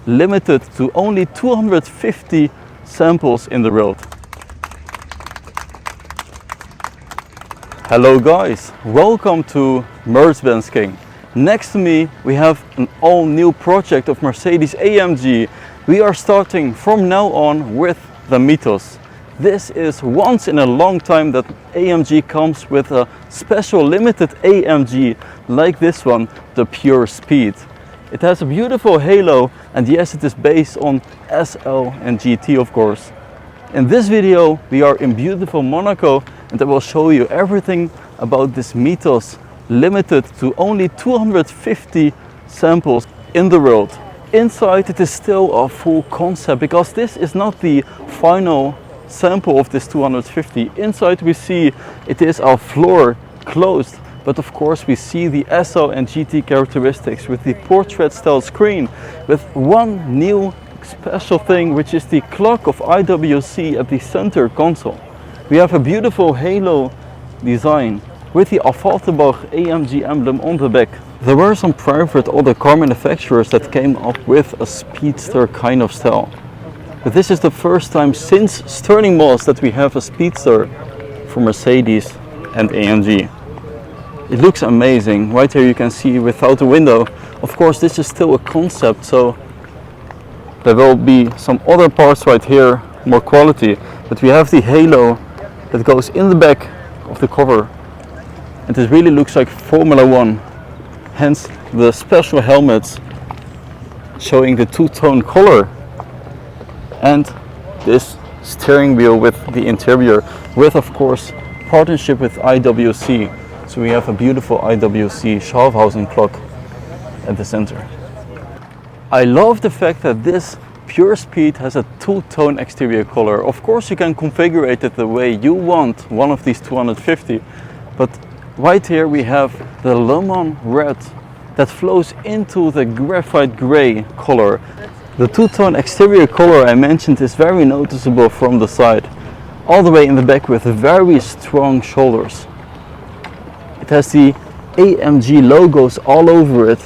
limited to only 250 samples in the world. Hello guys, welcome to MercBenzKing. Next to me we have an all new project of Mercedes AMG. We are starting from now on with the Mythos. This is once in a long time that AMG comes with a special limited AMG like this one, the Pure Speed. It has a beautiful halo, and yes, it is based on SL and GT of course. In this video we are in beautiful Monaco, and I will show you everything about this Mythos limited to only 250 samples in the world. Inside it is still a full concept because this is not the final sample of this 250. Inside we see it is a floor closed, but of course we see the SL and GT characteristics with the portrait style screen, with one new special thing, which is the clock of IWC at the center console. We have a beautiful halo design with the Affalterbach AMG emblem on the back. There were some private other car manufacturers that came up with a speedster kind of style. But this is the first time since Sterling Moss that we have a speedster for Mercedes and AMG. It looks amazing. Right here you can see without the window. Of course this is still a concept, so there will be some other parts right here, more quality. But we have the halo that goes in the back of the cover. And it really looks like Formula 1. Hence the special helmets showing the two-tone color. And this steering wheel with the interior, with of course partnership with IWC. So we have a beautiful IWC Schaafhausen clock at the center. I love the fact that this Pure Speed has a two-tone exterior color. Of course you can configure it the way you want one of these 250, but right here we have the Le Mans red that flows into the graphite gray color. The two-tone exterior color I mentioned is very noticeable from the side, all the way in the back with very strong shoulders. It has the AMG logos all over it.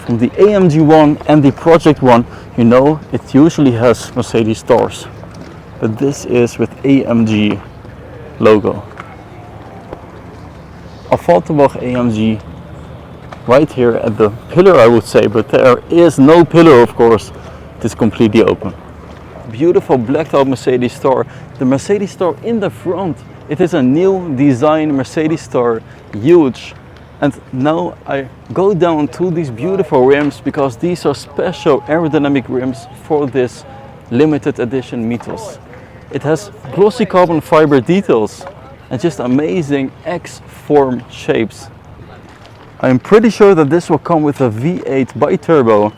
From the AMG one and the Project one, you know it usually has Mercedes stars, but this is with AMG logo. Affalterbach AMG right here at the pillar, I would say, but there is no pillar of course. It is completely open. Beautiful blacked out Mercedes star. The Mercedes star in the front. It is a new design Mercedes star, huge. And now I go down to these beautiful rims because these are special aerodynamic rims for this limited edition Mythos. It has glossy carbon fiber details and just amazing X-form shapes. I'm pretty sure that this will come with a V8 biturbo,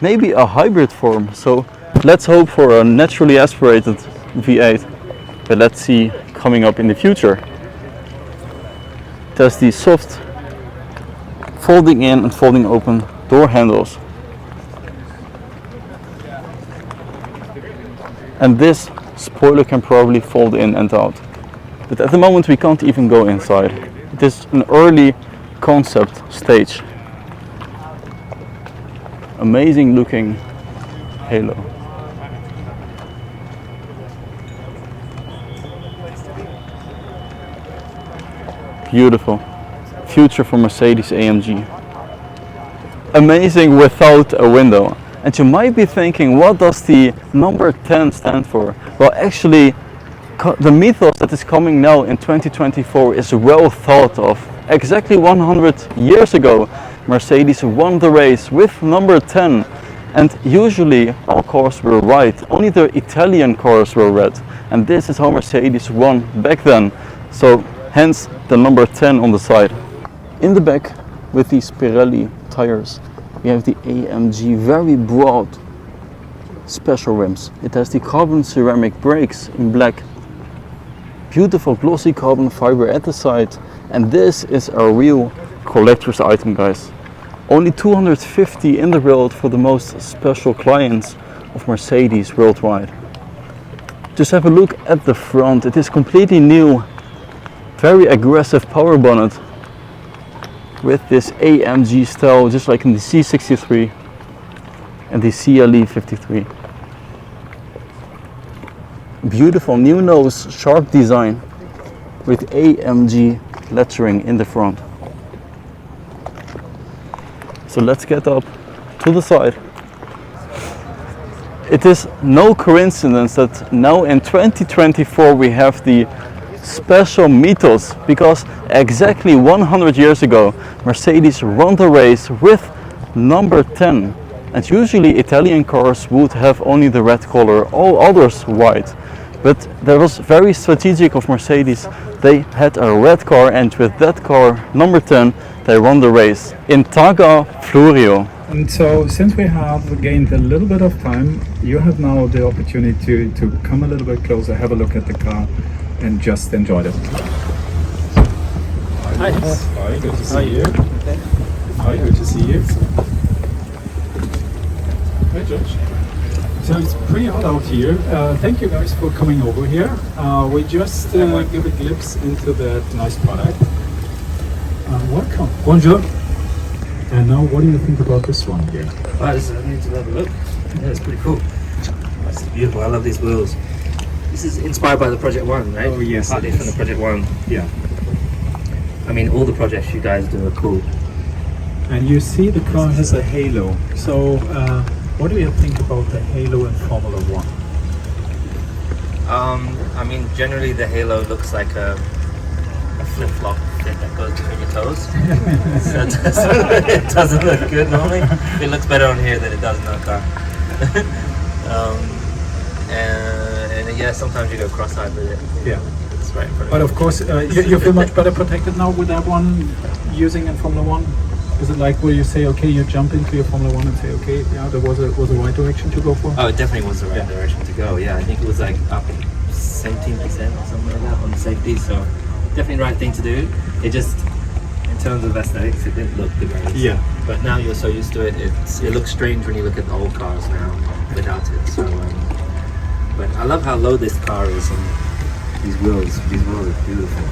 maybe a hybrid form, so let's hope for a naturally aspirated V8, but let's see coming up in the future. It has these soft folding in and folding open door handles. And this spoiler can probably fold in and out. But at the moment we can't even go inside. It is an early concept stage. Amazing looking halo. Beautiful. Future for Mercedes AMG. Amazing without a window. And you might be thinking, what does the number 10 stand for? Well, actually the Mythos that is coming now in 2024 is well thought of. Exactly 100 years ago, Mercedes won the race with number 10, and usually all cars were white, only the Italian cars were red, and this is how Mercedes won back then, so hence the number 10 on the side. In the back, with these Pirelli tires, we have the AMG very broad special rims. It has the carbon ceramic brakes in black, beautiful glossy carbon fiber at the side. And this is a real collector's item, guys. Only 250 in the world for the most special clients of Mercedes worldwide. Just have a look at the front. It is completely new. Very aggressive power bonnet with this AMG style, just like in the C63. and the CLE 53. Beautiful new nose, sharp design with AMG lettering in the front. So let's get up to the side. It is no coincidence that now in 2024 we have the special Mythos, because exactly 100 years ago Mercedes won the race with number 10. And usually Italian cars would have only the red color, all others white. But that was very strategic of Mercedes. They had a red car, and with that car, number 10, they won the race in Targa Florio. And so, since we have gained a little bit of time, you have now the opportunity to come a little bit closer, have a look at the car, and just enjoy it. Hi. Hi, good to see you. Hi, good to see you. Hi, George. So it's pretty hot out here. Thank you guys for coming over here. We just give a glimpse into that nice product. Welcome. Bonjour. And now, what do you think about this one here? I need to have a look. Yeah, it's pretty cool. It's beautiful. I love these wheels. This is inspired by the Project One, right? Oh, yes, Partly it is. from the Project One. Yeah. I mean, all the projects you guys do are cool. And you see the car has a halo. So, what do you think about the halo in Formula One? I mean, generally the halo looks like a flip-flop that goes between your toes. So it doesn't look good normally. It looks better on here than it does in the car. And yeah, sometimes you go cross-eyed with it. Yeah. It's right in front of But you. of course, you feel much better protected now with that one using in Formula One. Is it like where you say, okay, you jump into your Formula One and say, okay, yeah, there was a right direction to go for? Oh, it definitely was the right direction to go. Yeah, I think it was like up 17% or something like that on the safety. So definitely the right thing to do. It just, in terms of aesthetics, it didn't look the greatest. Yeah. But now you're so used to it, it looks strange when you look at the old cars now without it. So, but I love how low this car is, and these wheels are beautiful.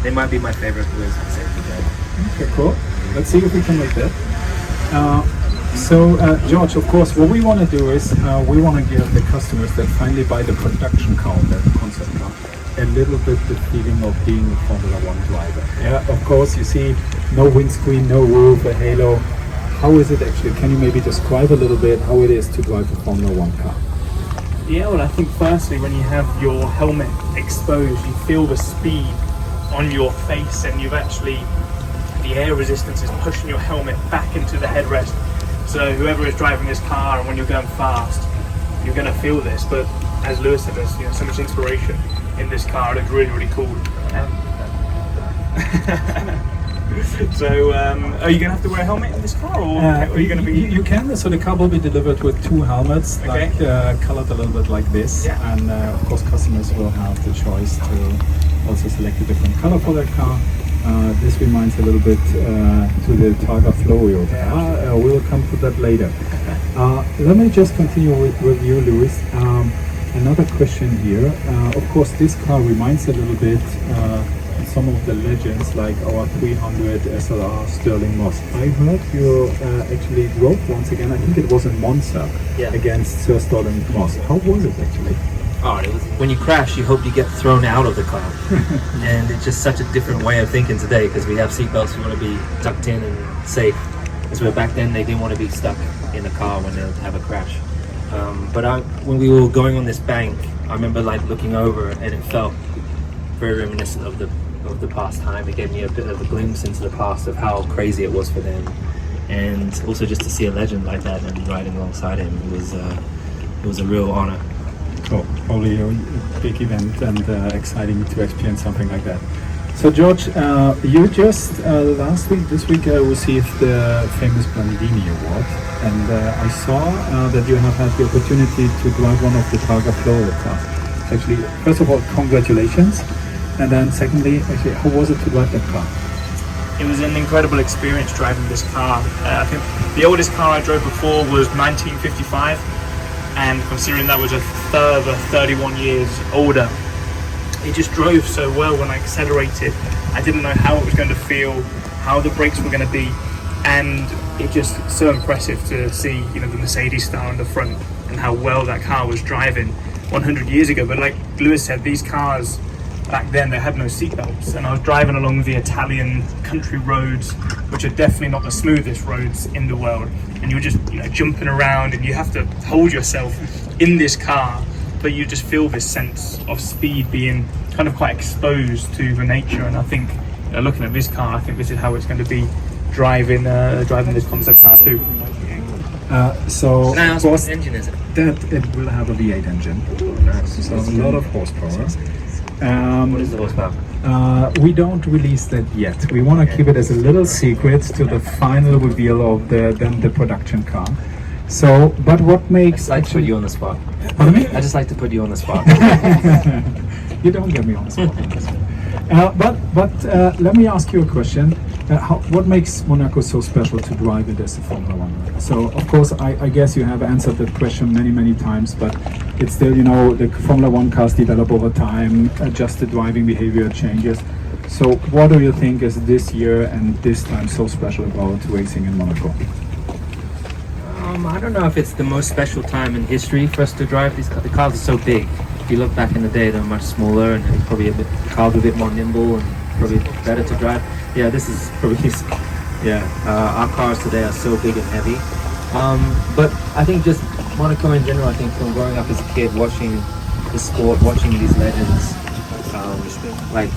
They might be my favorite wheels on safety car. Okay, cool. Let's see if we can make that. George, of course, what we want to do is we want to give the customers that finally buy the production car, that concept car, a little bit the feeling of being a Formula One driver. Yeah, of course, you see no windscreen, no roof, a halo. How is it actually? Can you maybe describe a little bit how it is to drive a Formula One car? Yeah, well, I think firstly, when you have your helmet exposed, you feel the speed on your face, and you've actually, the air resistance is pushing your helmet back into the headrest. So whoever is driving this car, and when you're going fast, you're going to feel this. But as Lewis said, there's so much inspiration in this car. It's really, really cool. So, are you going to have to wear a helmet in this car, or are you going to be? You can. So the car will be delivered with two helmets, Okay. like colored a little bit like this, Yeah. and of course customers will have the choice to also select a different color for their car. This reminds a little bit to the Targa Florio. We will come to that later. Let me just continue with you, Lewis. Another question here. Of course, this car reminds a little bit some of the legends, like our 300 SLR Sterling Moss. I heard you actually drove once again. I think it was in Monza against Sir Sterling Moss. How was it actually? Oh, it was, when you crash, you hope you get thrown out of the car. And it's just such a different way of thinking today, because we have seatbelts, we want to be tucked in and safe. As well, back then they didn't want to be stuck in the car when they have a crash. When we were going on this bank, I remember like looking over, and it felt very reminiscent of the past time. It gave me a bit of a glimpse into the past of how crazy it was for them, and also just to see a legend like that and riding alongside him, it was a real honor. Cool. Probably a big event and exciting to experience something like that. So George, you just this week received the famous Brandini Award, and I saw that you have had the opportunity to drive one of the Targa Florio cars. Actually, first of all, congratulations, and then secondly, actually, how was it to drive that car? It was an incredible experience driving this car. I think the oldest car I drove before was 1955, and considering that was a further 31 years older, it just drove so well when I accelerated. I didn't know how it was going to feel, how the brakes were going to be. and it's just so impressive to see, you know, the Mercedes star on the front and how well that car was driving 100 years ago. But like Lewis said, these cars back then, they had no seatbelts, and I was driving along the Italian country roads, which are definitely not the smoothest roads in the world, and you're just, you know, jumping around, and you have to hold yourself in this car, but you just feel this sense of speed being kind of quite exposed to the nature. And I think, looking at this car, I think this is how it's going to be driving this concept car too. So Can I ask of what course engine is it? that it will have a V8 engine, so a lot of horsepower. What is the horsepower? We don't release that yet. We want to keep it as a little secret to the final reveal of the production car. So, but what makes I like to put you on the spot. Pardon me? I just like to put you on the spot. You don't get me on the spot on this one. But let me ask you a question. What makes Monaco so special to drive it as a Formula One? So, of course, I guess you have answered that question many times, but it's still, you know, the Formula One cars develop over time, adjust the driving behavior changes. So, what do you think is this year and this time so special about racing in Monaco? I don't know if it's the most special time in history for us to drive these cars. The cars are so big. If you look back in the day, they're much smaller, and it's probably the cars are a bit more nimble and probably better to drive. Yeah, this is probably, our cars today are so big and heavy. But I think just Monaco in general, I think from growing up as a kid, watching the sport, watching these legends, like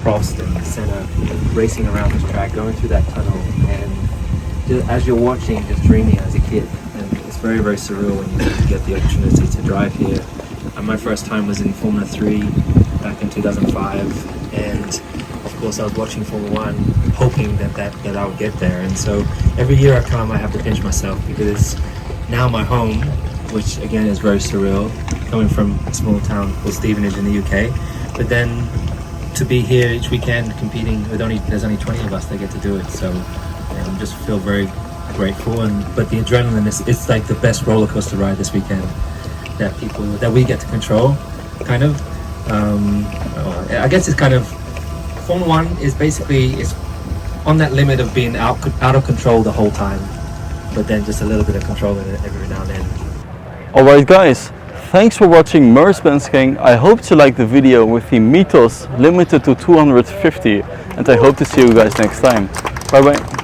Prost and Senna, racing around this track, going through that tunnel, and just, as you're watching, just dreaming as a kid. And it's very surreal when you get the opportunity to drive here. And my first time was in Formula 3 back in 2005, and of course I was watching Formula 1 hoping that I would get there. And so every year I come, I have to pinch myself, because it's now my home, which again is very surreal, coming from a small town called Stevenage in the UK. But then to be here each weekend competing with there's only 20 of us that get to do it, so just feel very grateful. But the adrenaline it's like the best roller coaster ride this weekend that we get to control, kind of. I guess it's kind of, Formula 1 is basically, it's on that limit of being out of control the whole time, but then just a little bit of control in it every now and then. Alright guys, thanks for watching MercBenzKing. I hope you liked the video with the Mythos limited to 250, and I hope to see you guys next time. Bye bye.